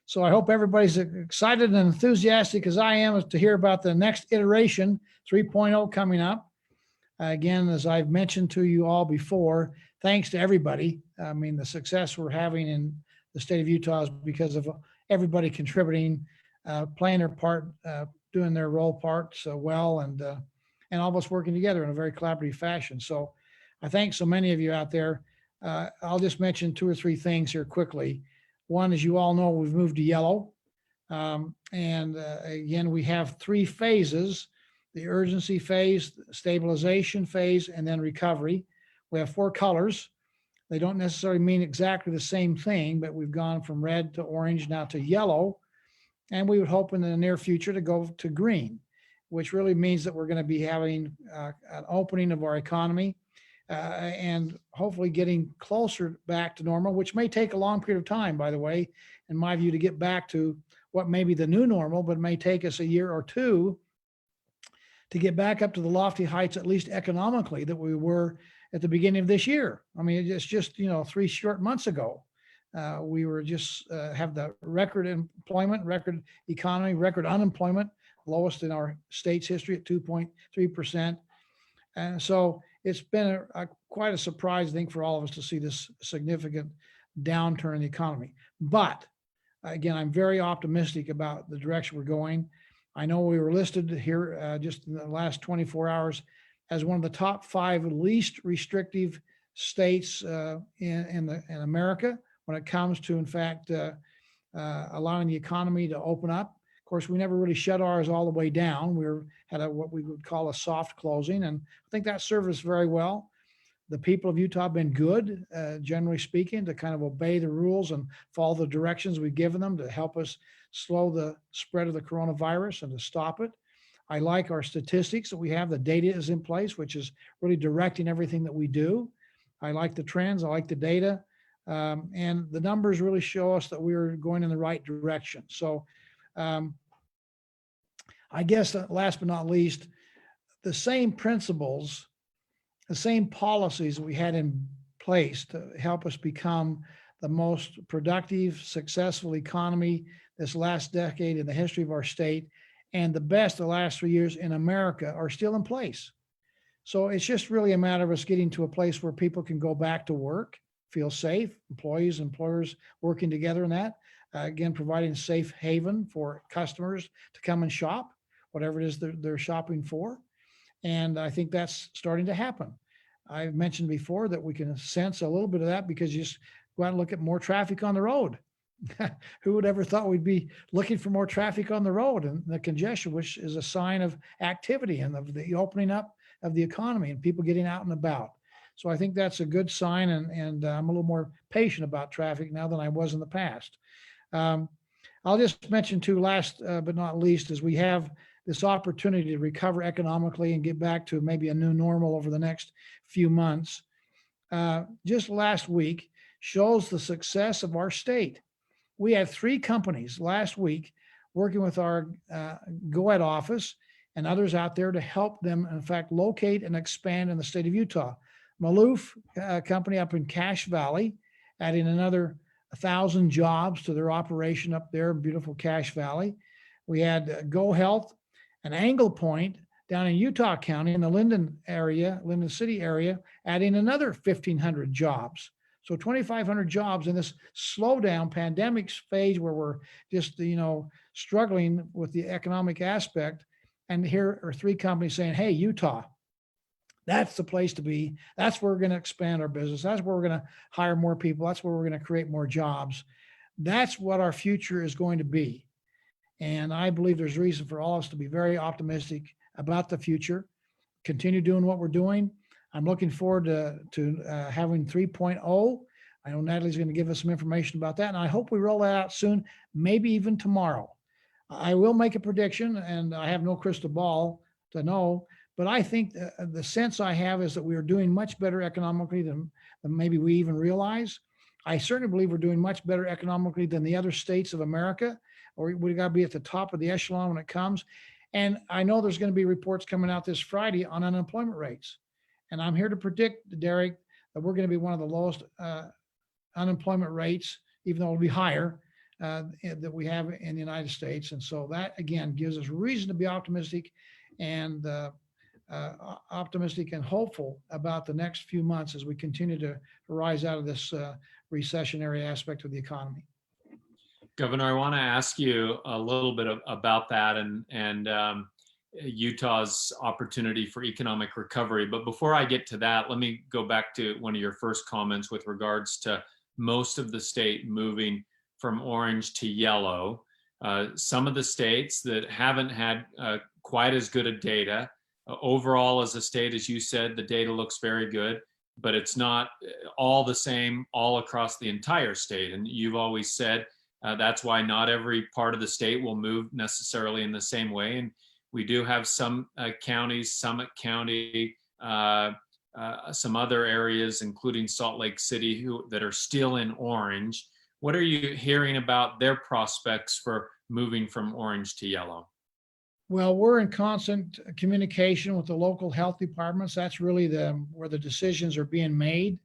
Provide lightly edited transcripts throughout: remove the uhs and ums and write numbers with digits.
So I hope everybody's excited and enthusiastic as I am to hear about the next iteration, 3.0, coming up. Again, as I've mentioned to you all before, thanks to everybody. I mean, the success we're having in the state of Utah is because of everybody contributing, playing their part, doing their role parts well, and all of us working together in a very collaborative fashion. So I thank so many of you out there. I'll just mention 2 or 3 things here quickly. One, as you all know, we've moved to yellow. Again, we have 3 phases: the urgency phase, stabilization phase, and then recovery. We have 4 colors. They don't necessarily mean exactly the same thing, but we've gone from red to orange, now to yellow. And we would hope in the near future to go to green, which really means that we're going to be having an opening of our economy and hopefully getting closer back to normal, which may take a long period of time, by the way, in my view, to get back to what may be the new normal, but it may take us a year or 2 to get back up to the lofty heights, at least economically, that we were at the beginning of this year. I mean, it's just, 3 short months ago. We were just have the record employment, record economy, record unemployment, lowest in our state's history at 2.3%. And so it's been quite a surprise, I think, for all of us to see this significant downturn in the economy. But again, I'm very optimistic about the direction we're going. I know we were listed here just in the last 24 hours as one of the top 5 least restrictive states in America when it comes to, in fact, allowing the economy to open up. Of course, we never really shut ours all the way down. We had what we would call a soft closing, and I think that served us very well. The people of Utah have been good, generally speaking, to kind of obey the rules and follow the directions we've given them to help us slow the spread of the coronavirus and to stop it. I like our statistics that we have. The data is in place, which is really directing everything that we do. I like the trends. I like the data. And the numbers really show us that we're going in the right direction. So I guess last but not least, the same principles, the same policies we had in place to help us become the most productive, successful economy this last decade in the history of our state and the best the last 3 years in America are still in place. So it's just really a matter of us getting to a place where people can go back to work, feel safe, employees, employers working together in that. Again, providing a safe haven for customers to come and shop, whatever it is they're shopping for. And I think that's starting to happen. I've mentioned before that we can sense a little bit of that because you just go out and look at more traffic on the road. Who would ever thought we'd be looking for more traffic on the road and the congestion, which is a sign of activity and of the opening up of the economy and people getting out and about. So I think that's a good sign, and I'm a little more patient about traffic now than I was in the past. I'll just mention too, last but not least, is we have this opportunity to recover economically and get back to maybe a new normal over the next few months. Just last week shows the success of our state. We had 3 companies last week working with our GoEd office and others out there to help them, in fact, locate and expand in the state of Utah. Maloof company up in Cache Valley, adding another 1,000 jobs to their operation up there in beautiful Cache Valley. We had Go Health and Angle Point down in Utah County in the Linden area, Linden City area, adding another 1,500 jobs. So 2,500 jobs in this slowdown pandemic phase where we're just, struggling with the economic aspect. And here are 3 companies saying, hey, Utah, that's the place to be. That's where we're going to expand our business. That's where we're going to hire more people. That's where we're going to create more jobs. That's what our future is going to be. And I believe there's reason for all of us to be very optimistic about the future, continue doing what we're doing. I'm looking forward to having 3.0. I know Natalie's going to give us some information about that, and I hope we roll that out soon, maybe even tomorrow. I will make a prediction, and I have no crystal ball to know, but I think the sense I have is that we are doing much better economically than maybe we even realize. I certainly believe we're doing much better economically than the other states of America, or we've got to be at the top of the echelon when it comes. And I know there's going to be reports coming out this Friday on unemployment rates. And I'm here to predict, Derek, that we're going to be one of the lowest unemployment rates, even though it'll be higher that we have in the United States. And so that, again, gives us reason to be optimistic and optimistic and hopeful about the next few months as we continue to rise out of this recessionary aspect of the economy. Governor, I want to ask you a little bit about that and Utah's opportunity for economic recovery. But before I get to that, let me go back to one of your first comments with regards to most of the state moving from orange to yellow. Some of the states that haven't had quite as good a data. Overall, as a state, as you said, the data looks very good, but it's not all the same all across the entire state. And you've always said that's why not every part of the state will move necessarily in the same way. And we do have some counties, Summit County, some other areas, including Salt Lake City, that are still in orange. What are you hearing about their prospects for moving from orange to yellow? Well, we're in constant communication with the local health departments. That's really where the decisions are being made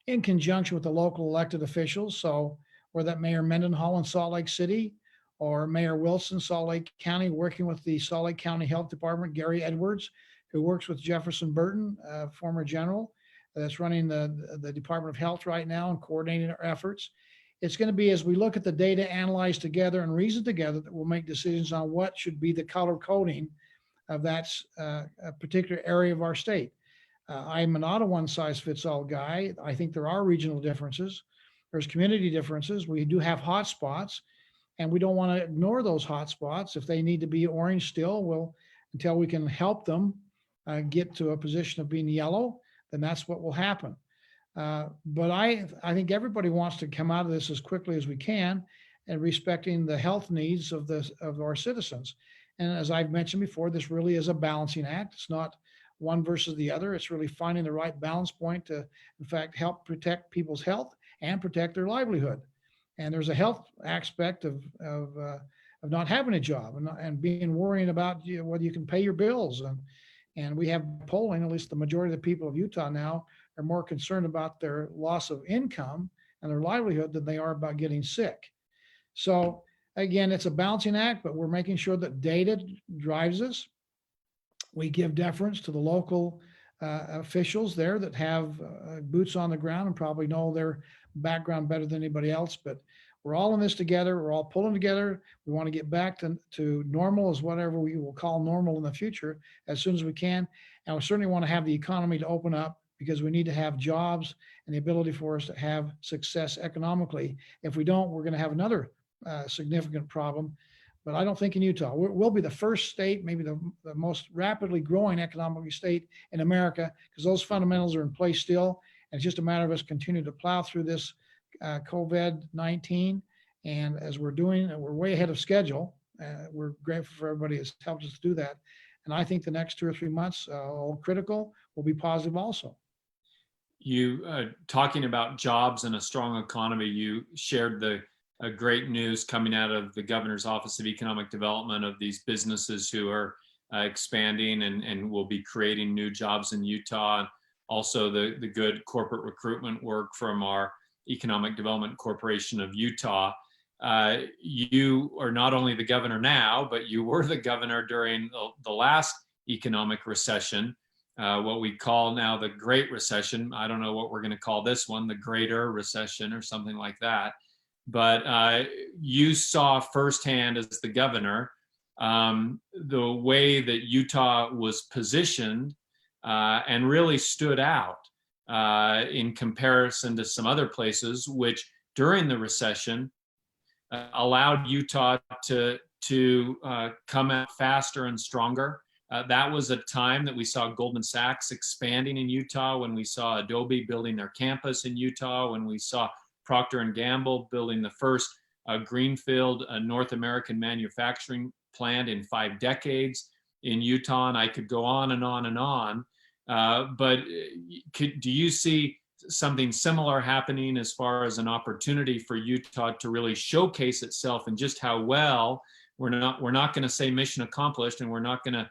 in conjunction with the local elected officials. So whether that Mayor Mendenhall in Salt Lake City or Mayor Wilson, Salt Lake County, working with the Salt Lake County Health Department, Gary Edwards, who works with Jefferson Burton, former general, that's running the Department of Health right now and coordinating our efforts. It's going to be, as we look at the data, analyzed together and reason together, that we'll make decisions on what should be the color coding of that particular area of our state. I'm not a one-size-fits-all guy. I think there are regional differences. There's community differences. We do have hot spots, and we don't want to ignore those hot spots. If they need to be orange still, until we can help them get to a position of being yellow, then that's what will happen. But I think everybody wants to come out of this as quickly as we can, and respecting the health needs of our citizens. And as I've mentioned before, this really is a balancing act. It's not one versus the other. It's really finding the right balance point to, in fact, help protect people's health and protect their livelihood. And there's a health aspect of not having a job and being worrying about whether you can pay your bills. And we have polling, at least the majority of the people of Utah now are more concerned about their loss of income and their livelihood than they are about getting sick. So again, it's a balancing act, but we're making sure that data drives us. We give deference to the local officials there that have boots on the ground and probably know their background better than anybody else. But we're all in this together. We're all pulling together. We want to get back to normal, as whatever we will call normal in the future, as soon as we can. And we certainly want to have the economy to open up, because we need to have jobs and the ability for us to have success economically. If we don't, we're going to have another significant problem. But I don't think in Utah, we'll be the first state, maybe the most rapidly growing economically state in America, because those fundamentals are in place still. And it's just a matter of us continuing to plow through this COVID-19. And as we're doing, we're way ahead of schedule. We're grateful for everybody that's helped us to do that. And I think the next 2 or 3 months, all critical, will be positive also. You talking about jobs and a strong economy, you shared the great news coming out of the Governor's Office of Economic Development of these businesses who are expanding and will be creating new jobs in Utah. Also the good corporate recruitment work from our Economic Development Corporation of Utah. You are not only the governor now, but you were the governor during the last economic recession. What we call now the Great Recession. I don't know what we're going to call this one, the Greater Recession or something like that. But you saw firsthand as the governor the way that Utah was positioned and really stood out in comparison to some other places, which during the recession allowed Utah to come out faster and stronger. That was a time that we saw Goldman Sachs expanding in Utah, when we saw Adobe building their campus in Utah, when we saw Procter & Gamble building the first greenfield North American manufacturing plant in 5 decades in Utah, and I could go on and on and on. But do you see something similar happening as far as an opportunity for Utah to really showcase itself and just how well we're not going to say mission accomplished, and we're not going to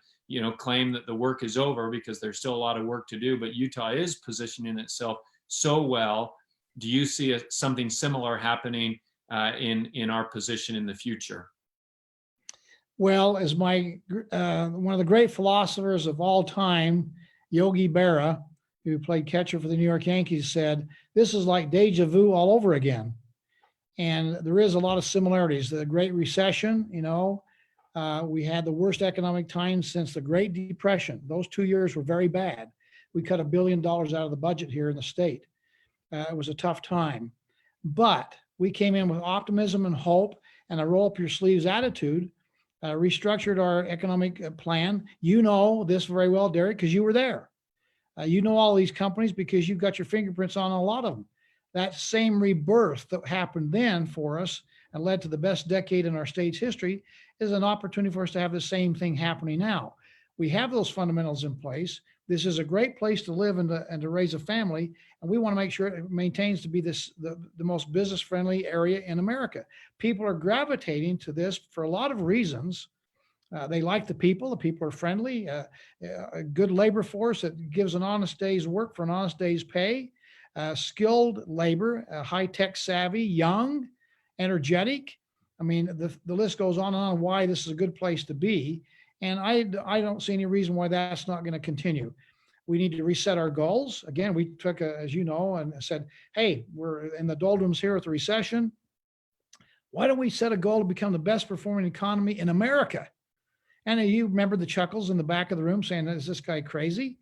claim that the work is over, because there's still a lot of work to do, but Utah is positioning itself so well. Do you see something similar happening in our position in the future? Well, as one of the great philosophers of all time, Yogi Berra, who played catcher for the New York Yankees, said, "This is like deja vu all over again." And there is a lot of similarities. The Great Recession, we had the worst economic times since the Great Depression. Those 2 years were very bad. We cut $1 billion out of the budget here in the state. It was a tough time, but we came in with optimism and hope and a roll up your sleeves attitude, restructured our economic plan. You know this very well, Derek, because you were there. You know all these companies because you've got your fingerprints on a lot of them. That same rebirth that happened then for us and led to the best decade in our state's history is an opportunity for us to have the same thing happening now. We have those fundamentals in place. This is a great place to live and to raise a family, and we want to make sure it maintains to be the most business-friendly area in America. People are gravitating to this for a lot of reasons. They like the people are friendly, a good labor force that gives an honest day's work for an honest day's pay, skilled labor, high-tech savvy, young, energetic. I mean, the list goes on and on why this is a good place to be. And I don't see any reason why that's not going to continue. We need to reset our goals. Again, we took, as you know, and said, hey, we're in the doldrums here with the recession. Why don't we set a goal to become the best performing economy in America? And you remember the chuckles in the back of the room saying, is this guy crazy?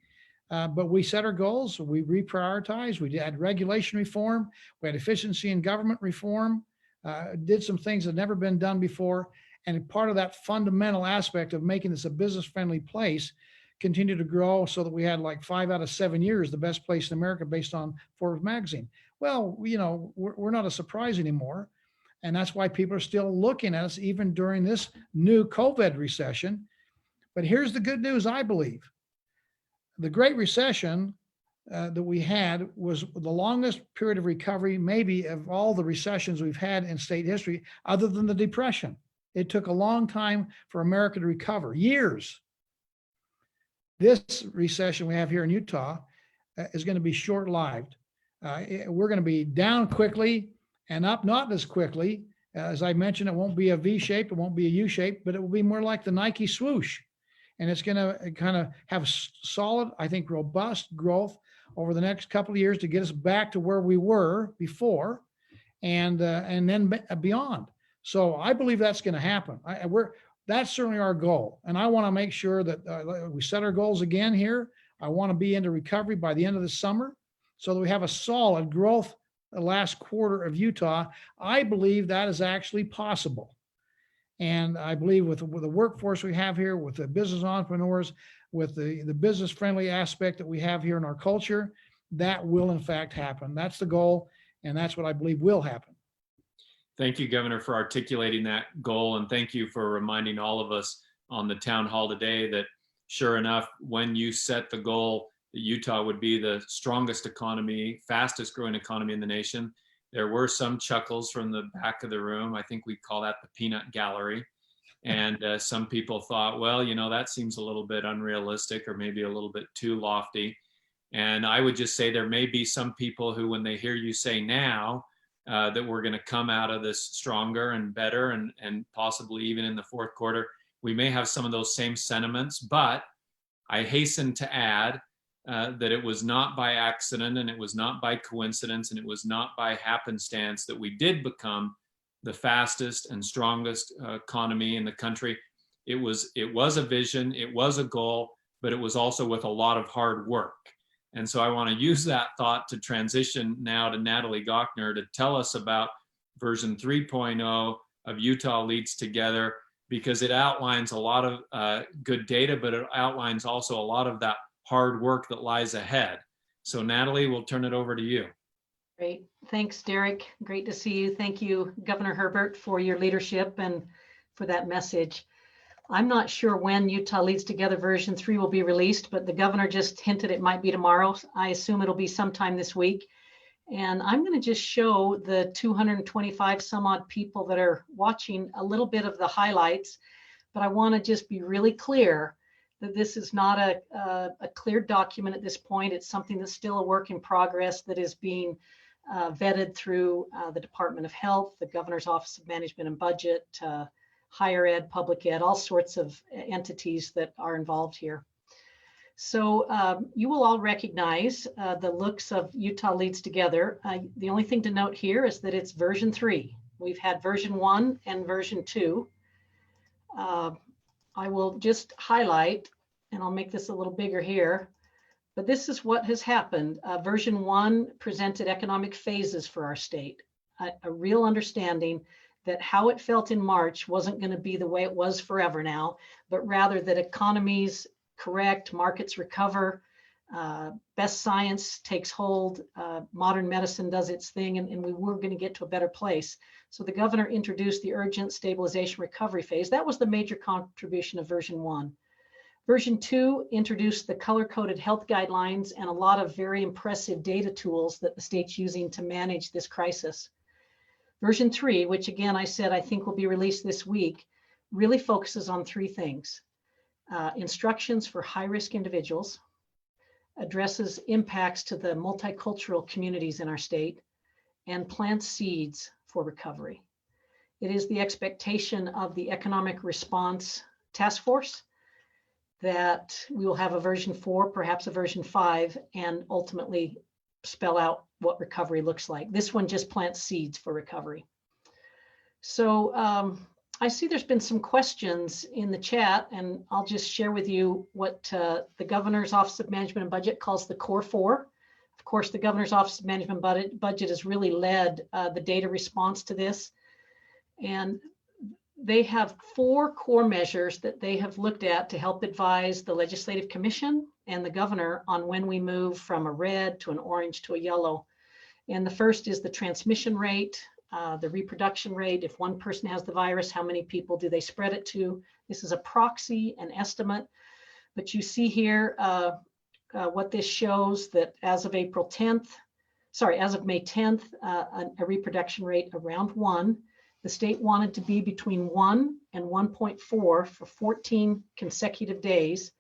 But we set our goals. We reprioritized. We had regulation reform. We had efficiency in government reform. Did some things that had never been done before. And part of that fundamental aspect of making this a business-friendly place continued to grow so that we had like 5 out of 7 years, the best place in America based on Forbes magazine. Well, we're not a surprise anymore. And that's why people are still looking at us even during this new COVID recession. But here's the good news, I believe. The Great Recession that we had was the longest period of recovery, maybe of all the recessions we've had in state history, other than the Depression. It took a long time for America to recover, years. This recession we have here in Utah is going to be short-lived. We're going to be down quickly and up not as quickly. As I mentioned, it won't be a V shape, it won't be a U shape, but it will be more like the Nike swoosh. And it's going to kind of have solid, I think, robust growth over the next couple of years to get us back to where we were before and then beyond. So I believe that's going to happen. That's certainly our goal. And I want to make sure that we set our goals again here. I want to be into recovery by the end of the summer so that we have a solid growth the last quarter of Utah. I believe that is actually possible. And I believe with the workforce we have here, with the business entrepreneurs, with the business-friendly aspect that we have here in our culture, that will in fact happen. That's the goal, and that's what I believe will happen. Thank you, Governor, for articulating that goal, and thank you for reminding all of us on the town hall today that sure enough, when you set the goal that Utah would be the strongest economy, fastest growing economy in the nation, there were some chuckles from the back of the room. I think we call that the peanut gallery. And some people thought, well, that seems a little bit unrealistic or maybe a little bit too lofty. And I would just say there may be some people who, when they hear you say now that we're going to come out of this stronger and better and possibly even in the fourth quarter, we may have some of those same sentiments. But I hasten to add that it was not by accident and it was not by coincidence and it was not by happenstance that we did become the fastest and strongest economy in the country. It was a vision, it was a goal, but it was also with a lot of hard work. And so I want to use that thought to transition now to Natalie Gochnour to tell us about version 3.0 of Utah Leads Together, because it outlines a lot of good data, but it outlines also a lot of that hard work that lies ahead. So Natalie, we'll turn it over to you. Great. Thanks, Derek. Great to see you. Thank you, Governor Herbert, for your leadership and for that message. I'm not sure when Utah Leads Together version 3 will be released, but the governor just hinted it might be tomorrow. I assume it'll be sometime this week. And I'm going to just show the 225 some odd people that are watching a little bit of the highlights, but I want to just be really clear that this is not a clear document at this point. It's something that's still a work in progress that is being vetted through the Department of Health, the Governor's Office of Management and Budget, higher ed, public ed, all sorts of entities that are involved here. So you will all recognize the looks of Utah Leads Together. The only thing to note here is that it's version 3. We've had version 1 and version 2. I will just highlight, and I'll make this a little bigger here, but this is what has happened. Version 1 presented economic phases for our state, a real understanding that how it felt in March wasn't going to be the way it was forever now, but rather that economies correct, markets recover, best science takes hold, modern medicine does its thing, and we were going to get to a better place. So the governor introduced the urgent stabilization recovery phase. That was the major contribution of version 1. Version 2 introduced the color-coded health guidelines and a lot of very impressive data tools that the state's using to manage this crisis. Version 3, which again I said I think will be released this week, really focuses on 3 things. Instructions for high-risk individuals, addresses impacts to the multicultural communities in our state, and plants seeds for recovery. It is the expectation of the Economic Response Task Force that we will have a version 4, perhaps a version 5, and ultimately spell out what recovery looks like. This one just plants seeds for recovery. So I see there's been some questions in the chat, and I'll just share with you what the Governor's Office of Management and Budget calls the Core 4. Of course, the Governor's Office of Management and Budget has really led the data response to this. And they have 4 core measures that they have looked at to help advise the Legislative Commission and the Governor on when we move from a red to an orange to a yellow. And the first is the transmission rate, the reproduction rate. If one person has the virus, how many people do they spread it to? This is a proxy, an estimate. But you see here what this shows, that as of May 10th, a reproduction rate around 1. The state wanted to be between 1 and 1.4 for 14 consecutive days.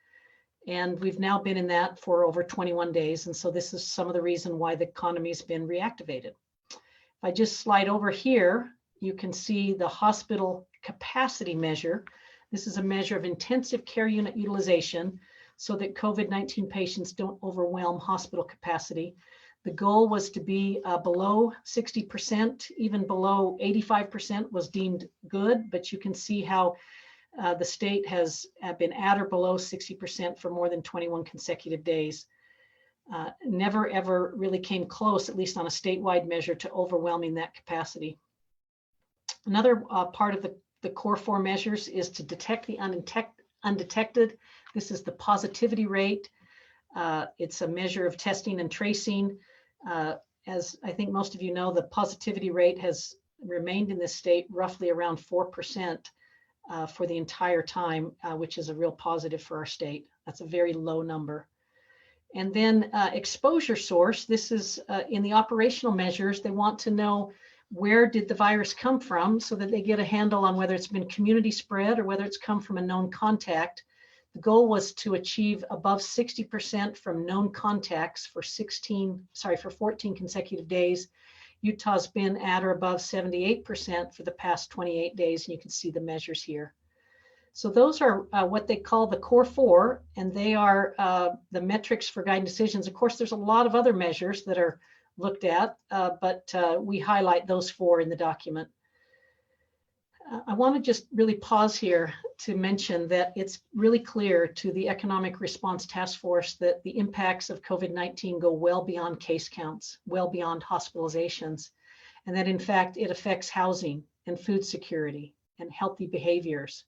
And we've now been in that for over 21 days. And so this is some of the reason why the economy has been reactivated. If I just slide over here, you can see the hospital capacity measure. This is a measure of intensive care unit utilization so that COVID-19 patients don't overwhelm hospital capacity. The goal was to be below 60%, even below 85% was deemed good, but you can see how the state has been at or below 60% for more than 21 consecutive days. Never ever really came close, at least on a statewide measure, to overwhelming that capacity. Another part of the core 4 measures is to detect the undetected. This is the positivity rate. It's a measure of testing and tracing. As I think most of you know, the positivity rate has remained in this state roughly around 4% for the entire time, which is a real positive for our state. That's a very low number. And then exposure source, this is in the operational measures. They want to know where did the virus come from so that they get a handle on whether it's been community spread or whether it's come from a known contact. The goal was to achieve above 60% from known contacts for 14 consecutive days. Utah's been at or above 78% for the past 28 days, and you can see the measures here. So those are what they call the core 4, and they are the metrics for guiding decisions. Of course, there's a lot of other measures that are looked at, but we highlight those 4 in the document. I want to just really pause here to mention that it's really clear to the Economic Response Task Force that the impacts of COVID-19 go well beyond case counts, well beyond hospitalizations, and that in fact it affects housing and food security and healthy behaviors.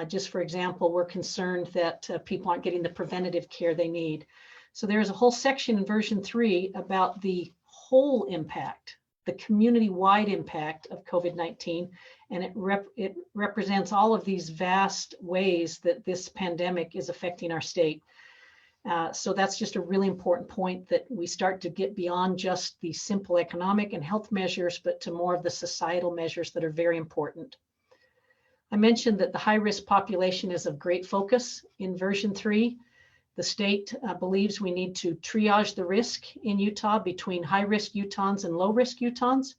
Just for example, we're concerned that people aren't getting the preventative care they need. So there's a whole section in version 3 about the whole impact, the community-wide impact of COVID-19, and it represents all of these vast ways that this pandemic is affecting our state. So that's just a really important point, that we start to get beyond just the simple economic and health measures, but to more of the societal measures that are very important. I mentioned that the high-risk population is of great focus in version 3. The state believes we need to triage the risk in Utah between high-risk Utahns and low-risk Utahns.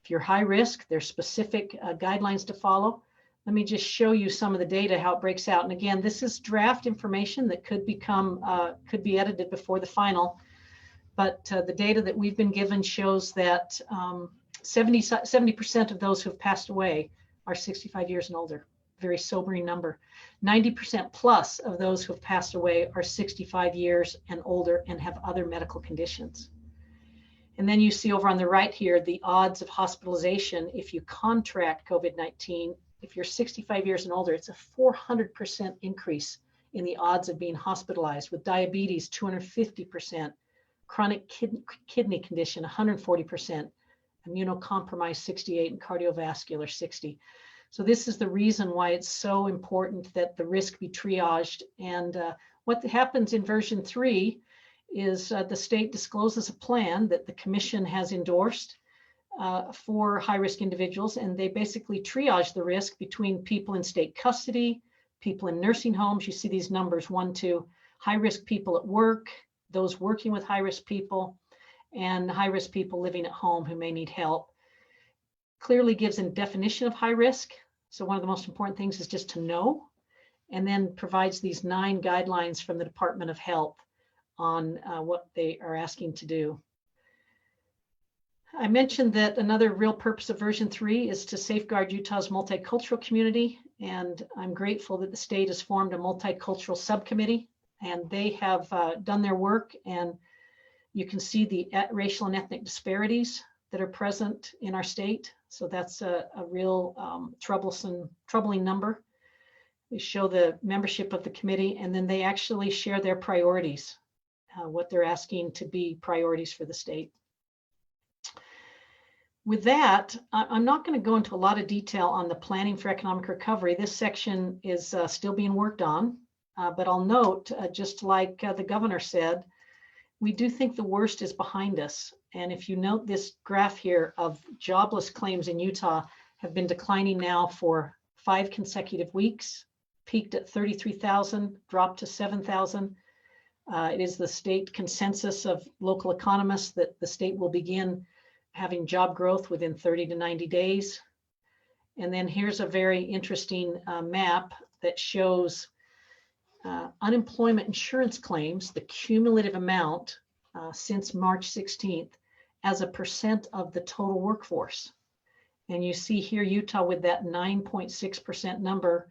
If you're high risk, there's specific guidelines to follow. Let me just show you some of the data, how it breaks out. And again, this is draft information that could be edited before the final. But the data that we've been given shows that 70% of those who have passed away are 65 years and older. Very sobering number. 90% plus of those who have passed away are 65 years and older and have other medical conditions. And then you see over on the right here, the odds of hospitalization if you contract COVID-19. If you're 65 years and older, it's a 400% increase in the odds of being hospitalized. With diabetes, 250%, chronic kidney condition, 140%, immunocompromised, 68, and cardiovascular, 60. So this is the reason why it's so important that the risk be triaged. And what happens in version 3 is the state discloses a plan that the commission has endorsed for high-risk individuals, and they basically triage the risk between people in state custody, people in nursing homes. You see these numbers, 1, 2, high-risk people at work, those working with high-risk people, and high-risk people living at home who may need help. Clearly gives a definition of high risk. So one of the most important things is just to know, and then provides these 9 guidelines from the Department of Health on what they are asking to do. I mentioned that another real purpose of version 3 is to safeguard Utah's multicultural community. And I'm grateful that the state has formed a multicultural subcommittee, and they have done their work. And you can see the racial and ethnic disparities that are present in our state. So that's a real troubling number. They show the membership of the committee, and then they actually share their priorities, what they're asking to be priorities for the state. With that, I'm not going to go into a lot of detail on the planning for economic recovery. This section is still being worked on, but I'll note, just like the governor said, we do think the worst is behind us. And if you note this graph here of jobless claims in Utah have been declining now for 5 consecutive weeks, peaked at 33,000, dropped to 7,000. It is the state consensus of local economists that the state will begin having job growth within 30 to 90 days. And then here's a very interesting map that shows unemployment insurance claims, the cumulative amount since March 16th as a percent of the total workforce. And you see here Utah with that 9.6% number,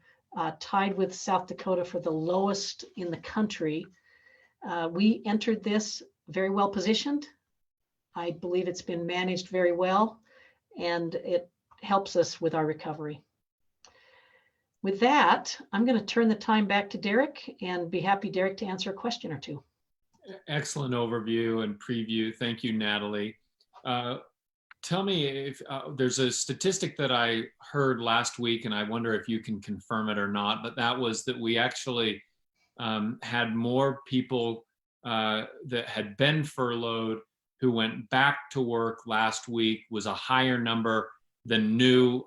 tied with South Dakota for the lowest in the country. We entered this very well positioned. I believe it's been managed very well, and it helps us with our recovery. With that, I'm going to turn the time back to Derek, and be happy, Derek, to answer a question or two. Excellent overview and preview. Thank you, Natalie. Tell me if there's a statistic that I heard last week, and I wonder if you can confirm it or not, but that was that we actually had more people that had been furloughed who went back to work last week, was a higher number than new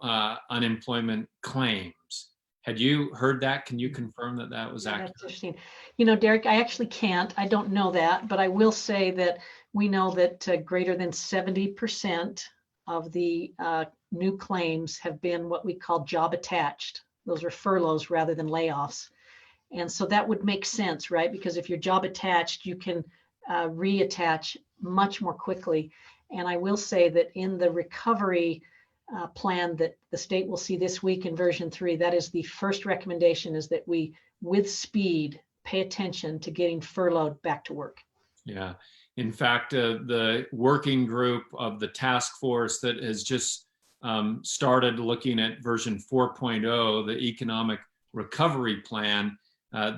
unemployment claims. Had you heard that? Can you confirm that that was accurate? That's interesting. You know, Derek, I actually can't. I don't know that, but I will say that we know that greater than 70% of the new claims have been what we call job attached. Those are furloughs rather than layoffs. And so that would make sense, right? Because if you're job attached, you can reattach much more quickly. And I will say that in the recovery plan that the state will see this week in version 3, that is the first recommendation, is that we, with speed, pay attention to getting furloughed back to work. Yeah. In fact, the working group of the task force that has just started looking at version 4.0, the economic recovery plan,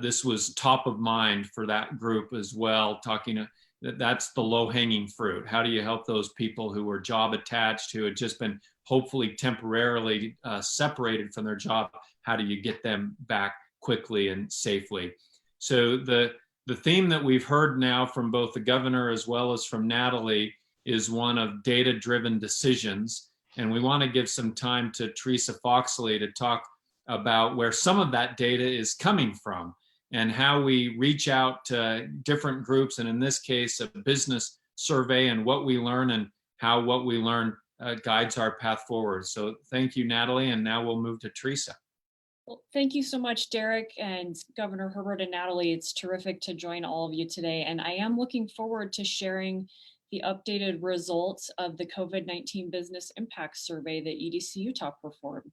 this was top of mind for that group as well, talking that's the low-hanging fruit. How do you help those people who were job attached, who had just been hopefully temporarily separated from their job? How do you get them back quickly and safely? So the theme that we've heard now from both the governor as well as from Natalie is one of data-driven decisions. And we want to give some time to Theresa Foxley to talk about where some of that data is coming from. and how we reach out to different groups, and in this case, a business survey, and what we learn and how what we learn guides our path forward. So thank you, Natalie, and now we'll move to Theresa. Well, thank you so much, Derek and Governor Herbert and Natalie. It's terrific to join all of you today. And I am looking forward to sharing the updated results of the COVID-19 Business Impact Survey that EDCUtah performed.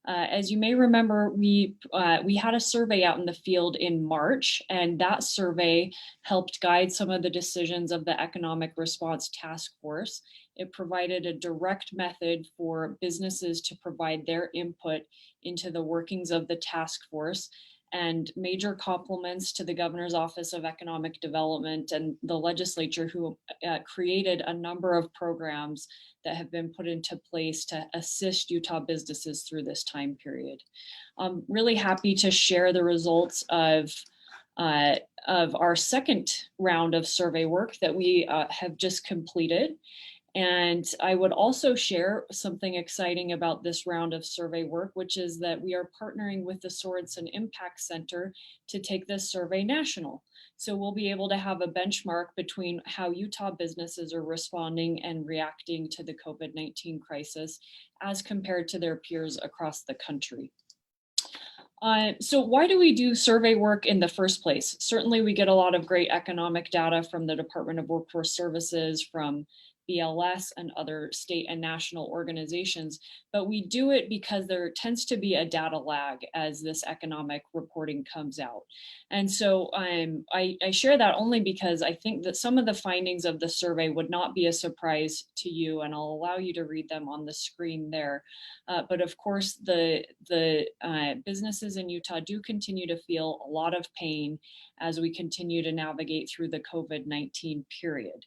As you may remember, we had a survey out in the field in March, and that survey helped guide some of the decisions of the Economic Response Task Force. It provided a direct method for businesses to provide their input into the workings of the task force, and major compliments to the Governor's Office of Economic Development and the legislature, who created a number of programs that have been put into place to assist Utah businesses through this time period. I'm really happy to share the results of our second round of survey work that we have just completed. And I would also share something exciting about this round of survey work, which is that we are partnering with the Sorensen Impact Center to take this survey national. So we'll be able to have a benchmark between how Utah businesses are responding and reacting to the COVID-19 crisis as compared to their peers across the country. So why do we do survey work in the first place? Certainly we get a lot of great economic data from the Department of Workforce Services, from BLS and other state and national organizations, but we do it because there tends to be a data lag as this economic reporting comes out. And so I share that only because I think that some of the findings of the survey would not be a surprise to you, and I'll allow you to read them on the screen there. But of course, the businesses in Utah do continue to feel a lot of pain as we continue to navigate through the COVID-19 period.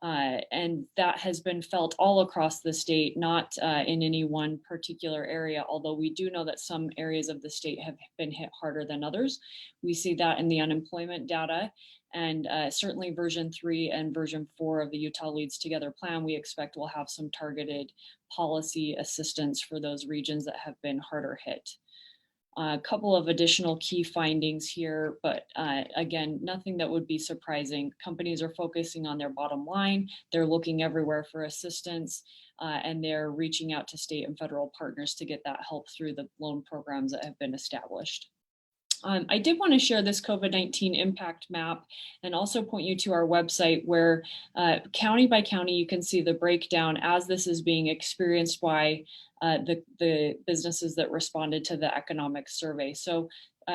And that has been felt all across the state, not in any one particular area, although we do know that some areas of the state have been hit harder than others. We see that in the unemployment data, and certainly version 3 and version 4 of the Utah Leads Together plan, we expect will have some targeted policy assistance for those regions that have been harder hit. A couple of additional key findings here, but again, nothing that would be surprising. Companies are focusing on their bottom line. They're looking everywhere for assistance, and they're reaching out to state and federal partners to get that help through the loan programs that have been established. I did want to share this COVID-19 impact map and also point you to our website, where county by county, you can see the breakdown as this is being experienced by the businesses that responded to the economic survey. So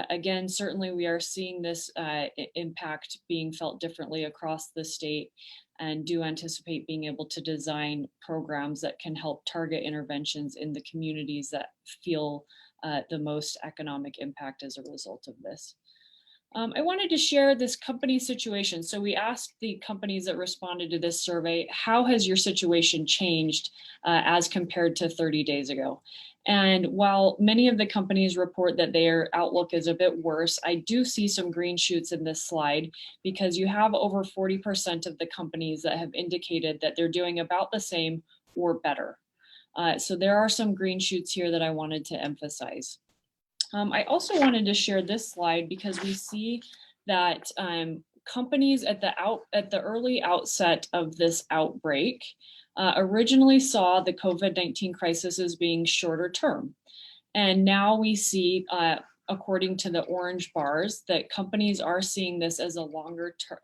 again, certainly we are seeing this impact being felt differently across the state, and do anticipate being able to design programs that can help target interventions in the communities that feel the most economic impact as a result of this. I wanted to share this company situation. So we asked the companies that responded to this survey, how has your situation changed as compared to 30 days ago? And while many of the companies report that their outlook is a bit worse, I do see some green shoots in this slide, because you have over 40% of the companies that have indicated that they're doing about the same or better. So there are some green shoots here that I wanted to emphasize. I also wanted to share this slide because we see that companies at the early outset of this outbreak originally saw the COVID-19 crisis as being shorter term. And now we see, according to the orange bars, that companies are seeing this as a longer term.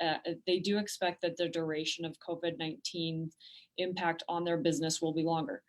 They do expect that the duration of COVID-19 impact on their business will be longer.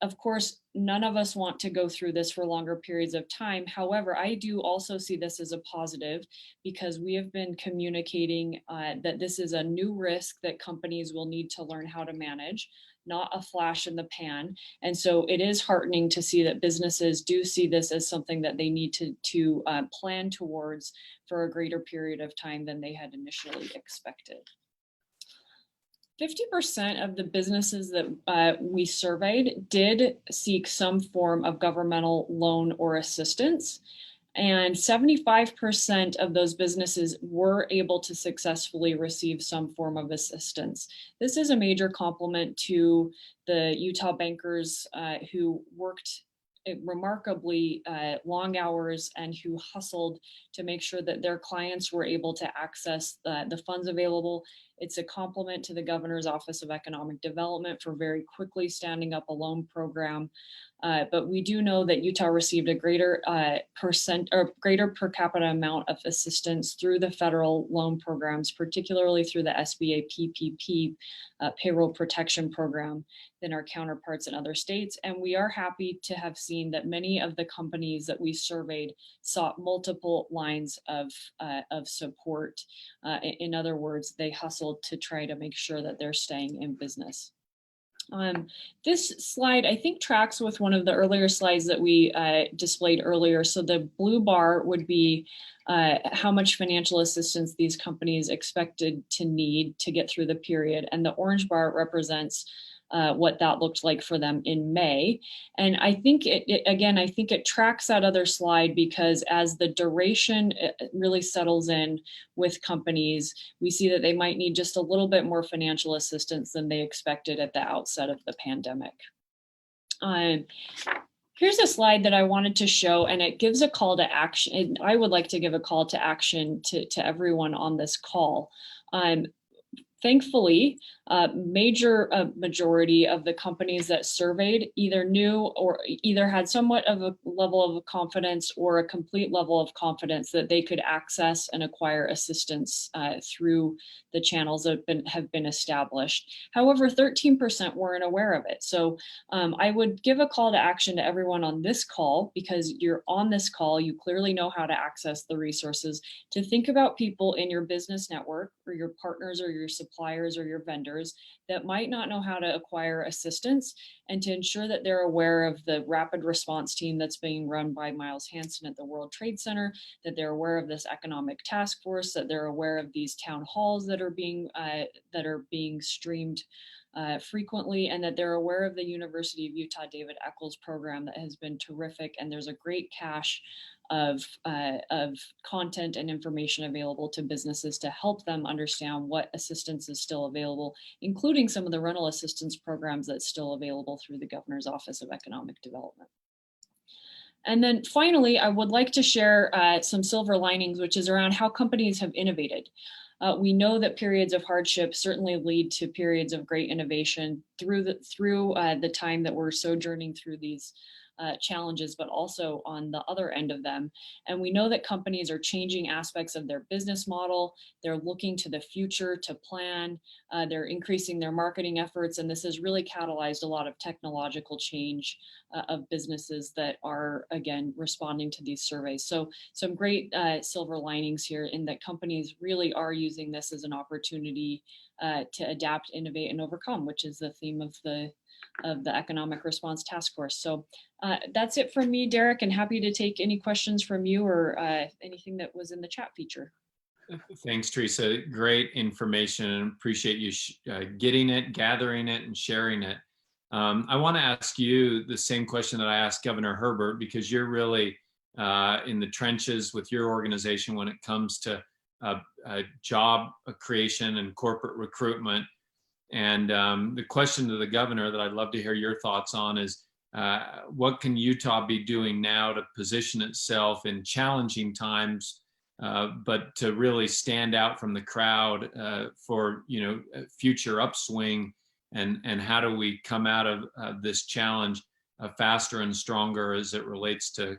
Of course, none of us want to go through this for longer periods of time. However, I do also see this as a positive, because we have been communicating that this is a new risk that companies will need to learn how to manage, not a flash in the pan. And so it is heartening to see that businesses do see this as something that they need to plan towards for a greater period of time than they had initially expected. 50% of the businesses that we surveyed did seek some form of governmental loan or assistance, and 75% of those businesses were able to successfully receive some form of assistance. This is a major compliment to the Utah bankers who worked remarkably long hours and who hustled to make sure that their clients were able to access the funds available. It's a compliment to the Governor's Office of Economic Development for very quickly standing up a loan program. But we do know that Utah received a greater greater per capita amount of assistance through the federal loan programs, particularly through the SBA PPP payroll protection program, than our counterparts in other states. And we are happy to have seen that many of the companies that we surveyed sought multiple lines of support. In other words, they hustled to try to make sure that they're staying in business. This slide, I think, tracks with one of the earlier slides that we displayed earlier. So the blue bar would be how much financial assistance these companies expected to need to get through the period. And the orange bar represents what that looked like for them in May. And I think I think it tracks that other slide, because as the duration really settles in with companies, we see that they might need just a little bit more financial assistance than they expected at the outset of the pandemic. Here's a slide that I wanted to show, and it gives a call to action. And I would like to give a call to action to everyone on this call. Thankfully, major majority of the companies that surveyed either knew or either had somewhat of a level of confidence or a complete level of confidence that they could access and acquire assistance through the channels that have been established. However, 13% weren't aware of it. So I would give a call to action to everyone on this call, because you're on this call, you clearly know how to access the resources, to think about people in your business network or your partners or your suppliers or your vendors that might not know how to acquire assistance, and to ensure that they're aware of the rapid response team that's being run by Miles Hansen at the World Trade Center, that they're aware of this economic task force, that they're aware of these town halls that are being streamed frequently, and that they're aware of the University of Utah David Eccles program that has been terrific. And there's a great cache of content and information available to businesses to help them understand what assistance is still available, including some of the rental assistance programs that's still available through the Governor's Office of Economic Development. And then finally, I would like to share some silver linings, which is around how companies have innovated. We know that periods of hardship certainly lead to periods of great innovation through the time that we're sojourning through these challenges, but also on the other end of them. And we know that companies are changing aspects of their business model. They're looking to the future to plan. They're increasing their marketing efforts. And this has really catalyzed a lot of technological change of businesses that are, again, responding to these surveys. So some great silver linings here, in that companies really are using this as an opportunity to adapt, innovate, and overcome, which is the theme of the Economic Response Task Force. So that's it from me, Derek, and happy to take any questions from you or anything that was in the chat feature. Thanks, Theresa. Great information, and appreciate you getting it, gathering it, and sharing it. I want to ask you the same question that I asked Governor Herbert, because you're really in the trenches with your organization when it comes to job creation and corporate recruitment. And the question to the governor that I'd love to hear your thoughts on is, what can Utah be doing now to position itself in challenging times, but to really stand out from the crowd for a future upswing? And how do we come out of this challenge faster and stronger as it relates to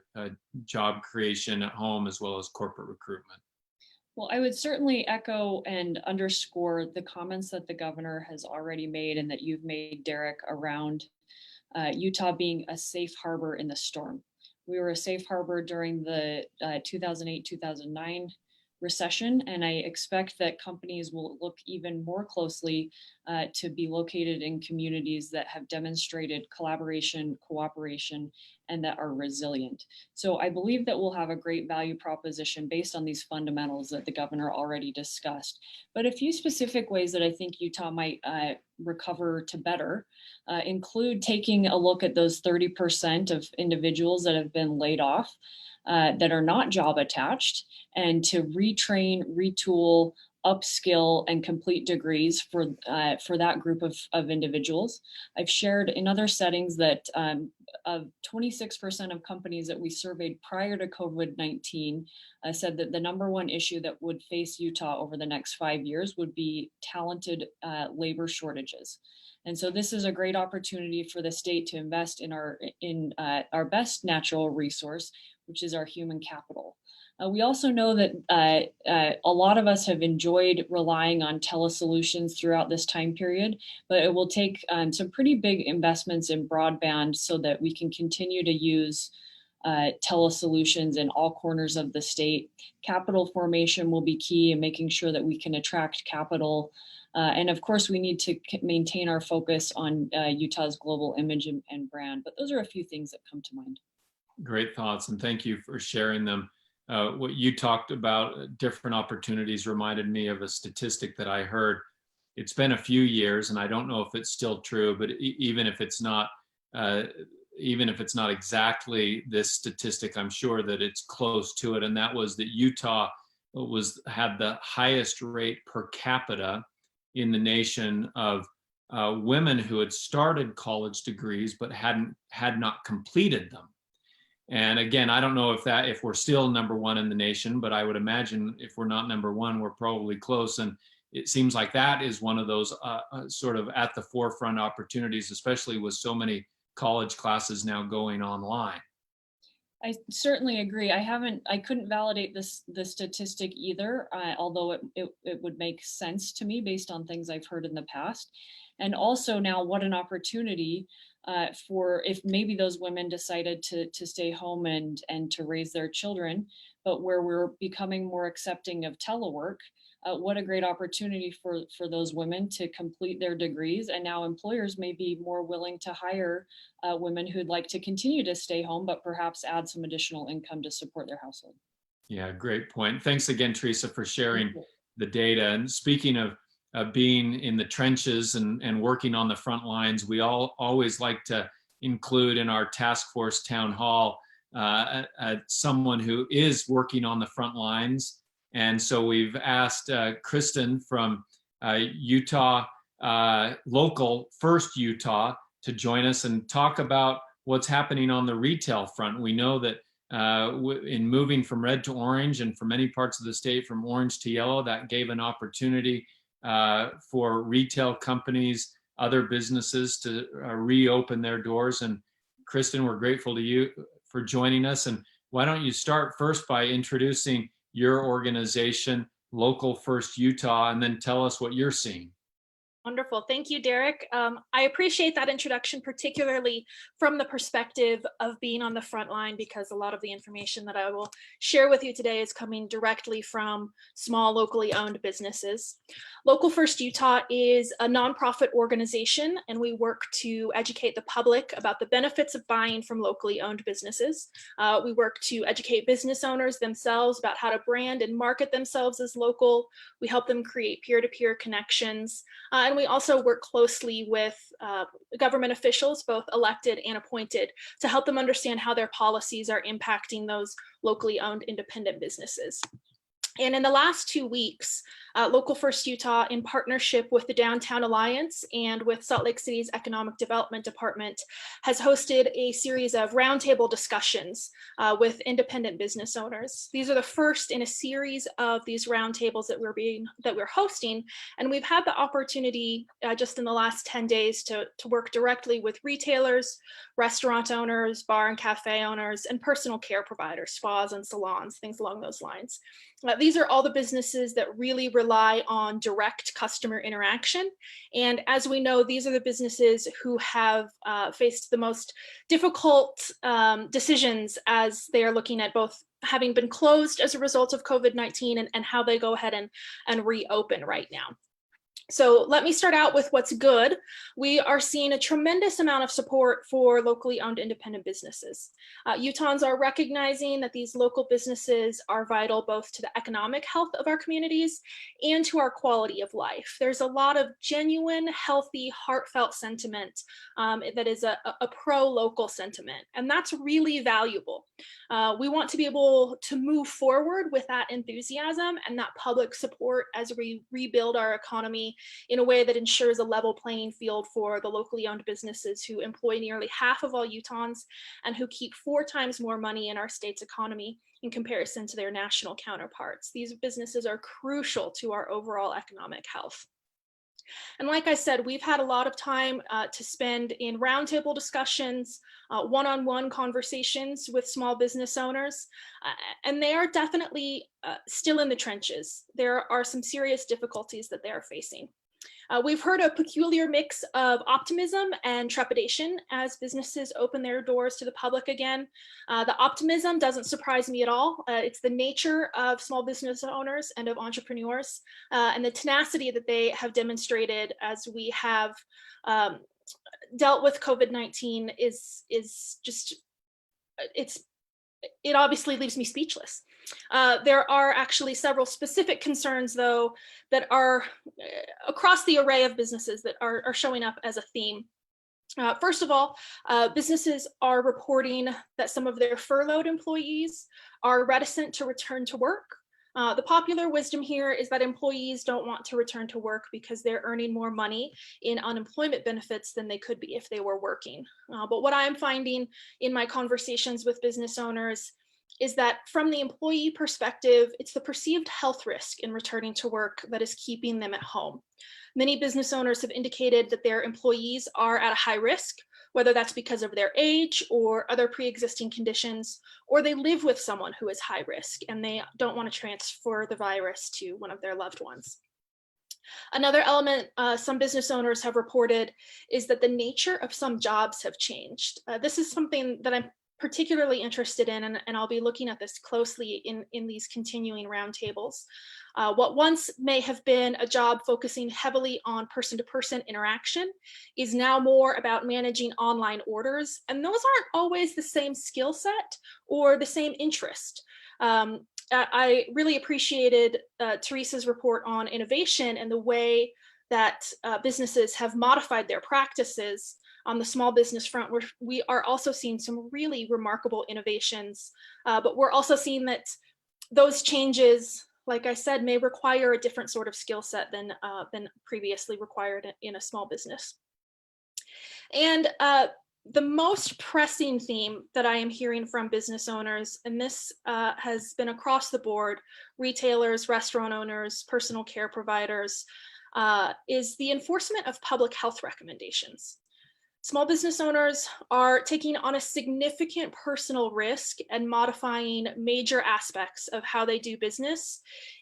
job creation at home as well as corporate recruitment? Well, I would certainly echo and underscore the comments that the governor has already made and that you've made, Derek, around Utah being a safe harbor in the storm. We were a safe harbor during the 2008-2009 recession, and I expect that companies will look even more closely to be located in communities that have demonstrated collaboration, cooperation, and that are resilient. So I believe that we'll have a great value proposition based on these fundamentals that the governor already discussed. But a few specific ways that I think Utah might recover to better include taking a look at those 30% of individuals that have been laid off that are not job attached, and to retrain, retool, upskill and complete degrees for that group of individuals. I've shared in other settings that 26% of companies that we surveyed prior to COVID-19 said that the number one issue that would face Utah over the next 5 years would be talented labor shortages. And so this is a great opportunity for the state to invest in our best natural resource, which is our human capital. We also know that a lot of us have enjoyed relying on telesolutions throughout this time period, but it will take some pretty big investments in broadband so that we can continue to use telesolutions in all corners of the state. Capital formation will be key in making sure that we can attract capital. And of course, we need to maintain our focus on Utah's global image and brand. But those are a few things that come to mind. Great thoughts, and thank you for sharing them. What you talked about, different opportunities, reminded me of a statistic that I heard. It's been a few years, and I don't know if it's still true, but even if it's not exactly this statistic, I'm sure that it's close to it. And that was that Utah had the highest rate per capita in the nation of women who had started college degrees but had not completed them. And again, I don't know if we're still number one in the nation, but I would imagine if we're not number one, we're probably close. And it seems like that is one of those sort of at the forefront opportunities, especially with so many college classes now going online. I certainly agree. I couldn't validate the statistic either, although it would make sense to me based on things I've heard in the past. And also now, what an opportunity for if maybe those women decided to stay home and to raise their children, but where we're becoming more accepting of telework. What a great opportunity for those women to complete their degrees. And now employers may be more willing to hire women who'd like to continue to stay home, but perhaps add some additional income to support their household. Yeah, great point. Thanks again, Theresa, for sharing the data. And speaking of being in the trenches and working on the front lines, we always like to include in our task force town hall someone who is working on the front lines. And so we've asked Kristen from Utah, local First Utah, to join us and talk about what's happening on the retail front. We know that in moving from red to orange, and for many parts of the state from orange to yellow, that gave an opportunity for retail companies, other businesses to reopen their doors. And Kristen, we're grateful to you for joining us. And why don't you start first by introducing your organization, Local First Utah, and then tell us what you're seeing. Wonderful. Thank you, Derek. I appreciate that introduction, particularly from the perspective of being on the front line, because a lot of the information that I will share with you today is coming directly from small locally owned businesses. Local First Utah is a nonprofit organization, and we work to educate the public about the benefits of buying from locally owned businesses. We work to educate business owners themselves about how to brand and market themselves as local. We help them create peer-to-peer connections. And we also work closely with government officials, both elected and appointed, to help them understand how their policies are impacting those locally owned independent businesses. And in the last 2 weeks, Local First Utah, in partnership with the Downtown Alliance and with Salt Lake City's Economic Development Department, has hosted a series of roundtable discussions with independent business owners. These are the first in a series of these roundtables that we're hosting, and we've had the opportunity just in the last 10 days to work directly with retailers, restaurant owners, bar and cafe owners, and personal care providers, spas and salons, things along those lines. These are all the businesses that really rely on direct customer interaction. And as we know, these are the businesses who have faced the most difficult decisions as they are looking at both having been closed as a result of COVID-19 and how they go ahead and reopen right now. So let me start out with what's good. We are seeing a tremendous amount of support for locally owned independent businesses. Utahns are recognizing that these local businesses are vital both to the economic health of our communities and to our quality of life. There's a lot of genuine, healthy, heartfelt sentiment that is a pro-local sentiment, and that's really valuable. We want to be able to move forward with that enthusiasm and that public support as we rebuild our economy in a way that ensures a level playing field for the locally owned businesses who employ nearly half of all Utahns and who keep 4 times more money in our state's economy in comparison to their national counterparts. These businesses are crucial to our overall economic health. And like I said, we've had a lot of time to spend in roundtable discussions, one-on-one conversations with small business owners, and they are definitely still in the trenches. There are some serious difficulties that they are facing. We've heard a peculiar mix of optimism and trepidation as businesses open their doors to the public again. The optimism doesn't surprise me at all. It's the nature of small business owners and of entrepreneurs, and the tenacity that they have demonstrated as we have dealt with COVID-19 is just, it obviously leaves me speechless. There are actually several specific concerns, though, that are across the array of businesses that are showing up as a theme. First of all, businesses are reporting that some of their furloughed employees are reticent to return to work. The popular wisdom here is that employees don't want to return to work because they're earning more money in unemployment benefits than they could be if they were working. But what I'm finding in my conversations with business owners is that from the employee perspective, it's the perceived health risk in returning to work that is keeping them at home. Many business owners have indicated that their employees are at a high risk, whether that's because of their age or other pre-existing conditions, or they live with someone who is high risk and they don't want to transfer the virus to one of their loved ones. Another element some business owners have reported is that the nature of some jobs have changed. This is something that I'm particularly interested in, and I'll be looking at this closely in these continuing roundtables. What once may have been a job focusing heavily on person-to-person interaction is now more about managing online orders, and those aren't always the same skill set or the same interest. I really appreciated Theresa's report on innovation and the way that businesses have modified their practices on the small business front, where we are also seeing some really remarkable innovations, but we're also seeing that those changes, like I said, may require a different sort of skill set than previously required in a small business. And the most pressing theme that I am hearing from business owners, and this has been across the board, retailers, restaurant owners, personal care providers, is the enforcement of public health recommendations. Small business owners are taking on a significant personal risk and modifying major aspects of how they do business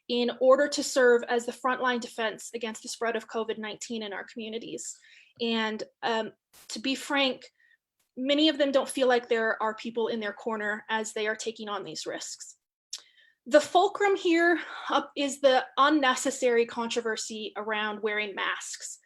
in order to serve as the frontline defense against the spread of COVID-19 in our communities. And to be frank, many of them don't feel like there are people in their corner as they are taking on these risks. The fulcrum here is the unnecessary controversy around wearing masks.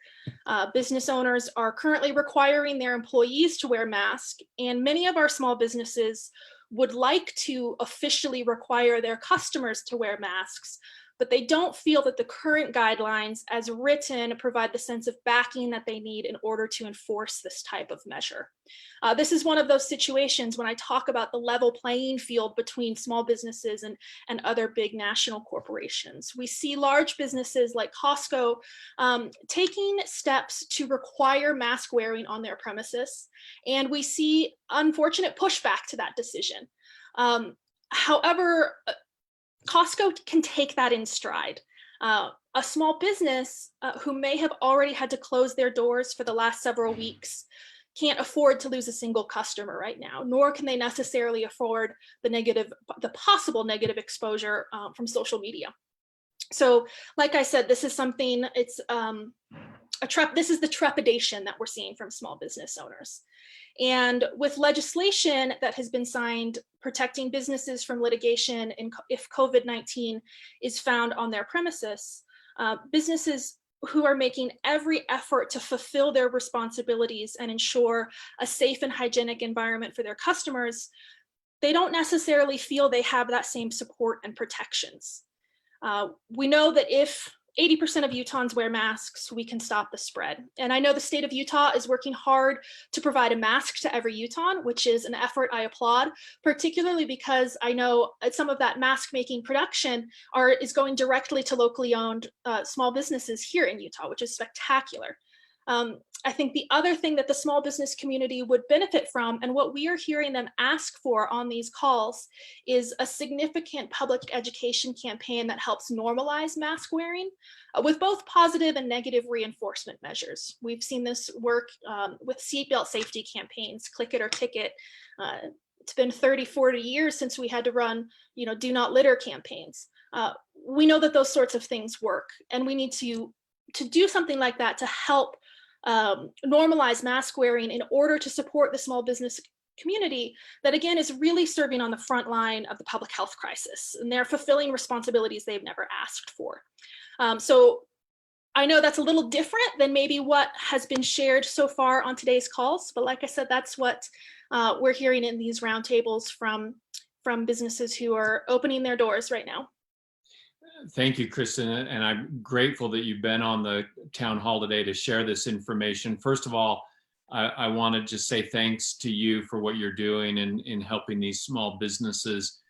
Business owners are currently requiring their employees to wear masks, and many of our small businesses would like to officially require their customers to wear masks, but they don't feel that the current guidelines as written provide the sense of backing that they need in order to enforce this type of measure. This is one of those situations when I talk about the level playing field between small businesses and other big national corporations. We see large businesses like Costco taking steps to require mask wearing on their premises, and we see unfortunate pushback to that decision. However, Costco can take that in stride. A small business who may have already had to close their doors for the last several weeks can't afford to lose a single customer right now, nor can they necessarily afford the possible negative exposure from social media. So, like I said, this is something, this is the trepidation that we're seeing from small business owners. And with legislation that has been signed protecting businesses from litigation if COVID-19 is found on their premises, businesses who are making every effort to fulfill their responsibilities and ensure a safe and hygienic environment for their customers, they don't necessarily feel they have that same support and protections. We know that if 80% of Utahns wear masks, we can stop the spread. And I know the state of Utah is working hard to provide a mask to every Utahn, which is an effort I applaud, particularly because I know some of that mask making production is going directly to locally owned small businesses here in Utah, which is spectacular. I think the other thing that the small business community would benefit from, and what we are hearing them ask for on these calls, is a significant public education campaign that helps normalize mask wearing with both positive and negative reinforcement measures. We've seen this work with seatbelt safety campaigns, click it or ticket. It's been 30, 40 years since we had to run, do not litter campaigns. We know that those sorts of things work, and we need to do something like that to help normalize mask wearing in order to support the small business community that, again, is really serving on the front line of the public health crisis, and they're fulfilling responsibilities they've never asked for. So I know that's a little different than maybe what has been shared so far on today's calls, but like I said, that's what we're hearing in these roundtables from businesses who are opening their doors right now. Thank you, Kristen, and I'm grateful that you've been on the town hall today to share this information. First of all, I want to just say thanks to you for what you're doing in helping these small businesses.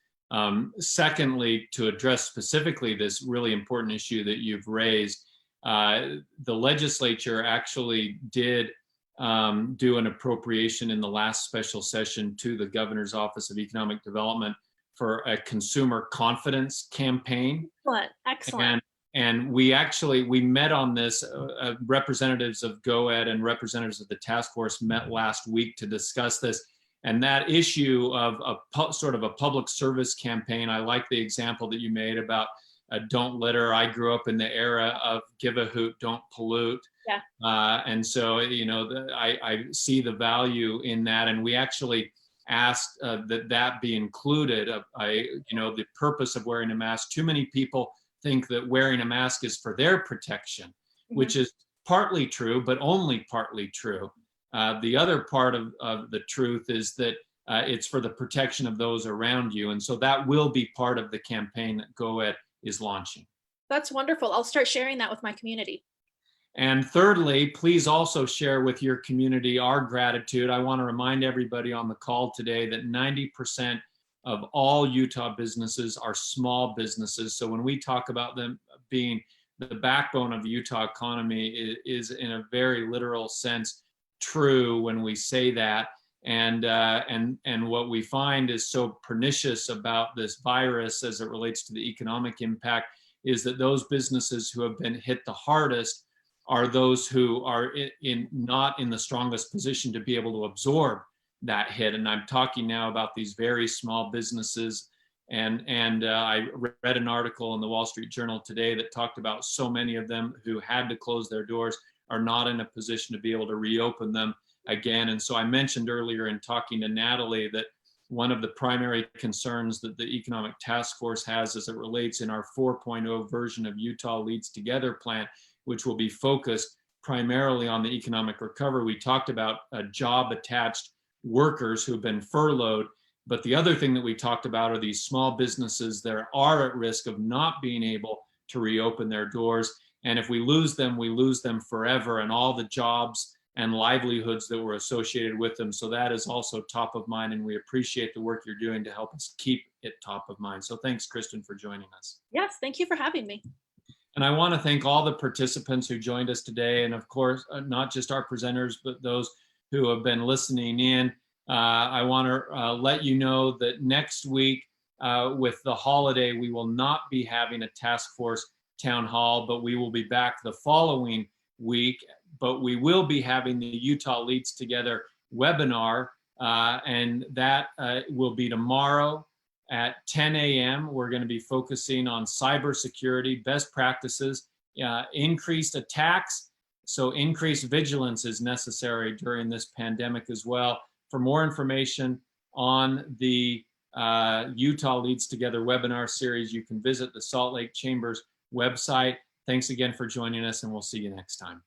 Secondly, to address specifically this really important issue that you've raised, the legislature actually did do an appropriation in the last special session to the Governor's Office of Economic Development for a consumer confidence campaign. Excellent. And we met on this, representatives of GoEd and representatives of the task force met last week to discuss this. And that issue of sort of a public service campaign, I like the example that you made about don't litter. I grew up in the era of give a hoot, don't pollute. Yeah. And so, I see the value in that. And we actually asked that be included. The purpose of wearing a mask. Too many people think that wearing a mask is for their protection, which is partly true, but only partly true. The other part of the truth is that it's for the protection of those around you. And so that will be part of the campaign that GoEd is launching. That's wonderful. I'll start sharing that with my community. And thirdly, please also share with your community our gratitude. I want to remind everybody on the call today that 90% of all Utah businesses are small businesses. So when we talk about them being the backbone of the Utah economy, it is in a very literal sense true when we say that. And what we find is so pernicious about this virus as it relates to the economic impact is that those businesses who have been hit the hardest are those who are not in the strongest position to be able to absorb that hit. And I'm talking now about these very small businesses. And I read an article in the Wall Street Journal today that talked about so many of them who had to close their doors are not in a position to be able to reopen them again. And so I mentioned earlier in talking to Natalie that one of the primary concerns that the Economic Task Force has as it relates in our 4.0 version of Utah Leads Together plan, which will be focused primarily on the economic recovery. We talked about job-attached workers who have been furloughed, but the other thing that we talked about are these small businesses that are at risk of not being able to reopen their doors. And if we lose them forever, and all the jobs and livelihoods that were associated with them. So that is also top of mind, and we appreciate the work you're doing to help us keep it top of mind. So thanks, Kristen, for joining us. Yes, thank you for having me. And I want to thank all the participants who joined us today. And of course, not just our presenters, but those who have been listening in. I want to let you know that next week with the holiday, we will not be having a task force town hall, but we will be back the following week. But we will be having the Utah Leads Together webinar, and that will be tomorrow at 10 a.m. We're going to be focusing on cybersecurity, best practices, increased attacks. So increased vigilance is necessary during this pandemic as well. For more information on the Utah Leads Together webinar series, you can visit the Salt Lake Chamber's website. Thanks again for joining us, and we'll see you next time.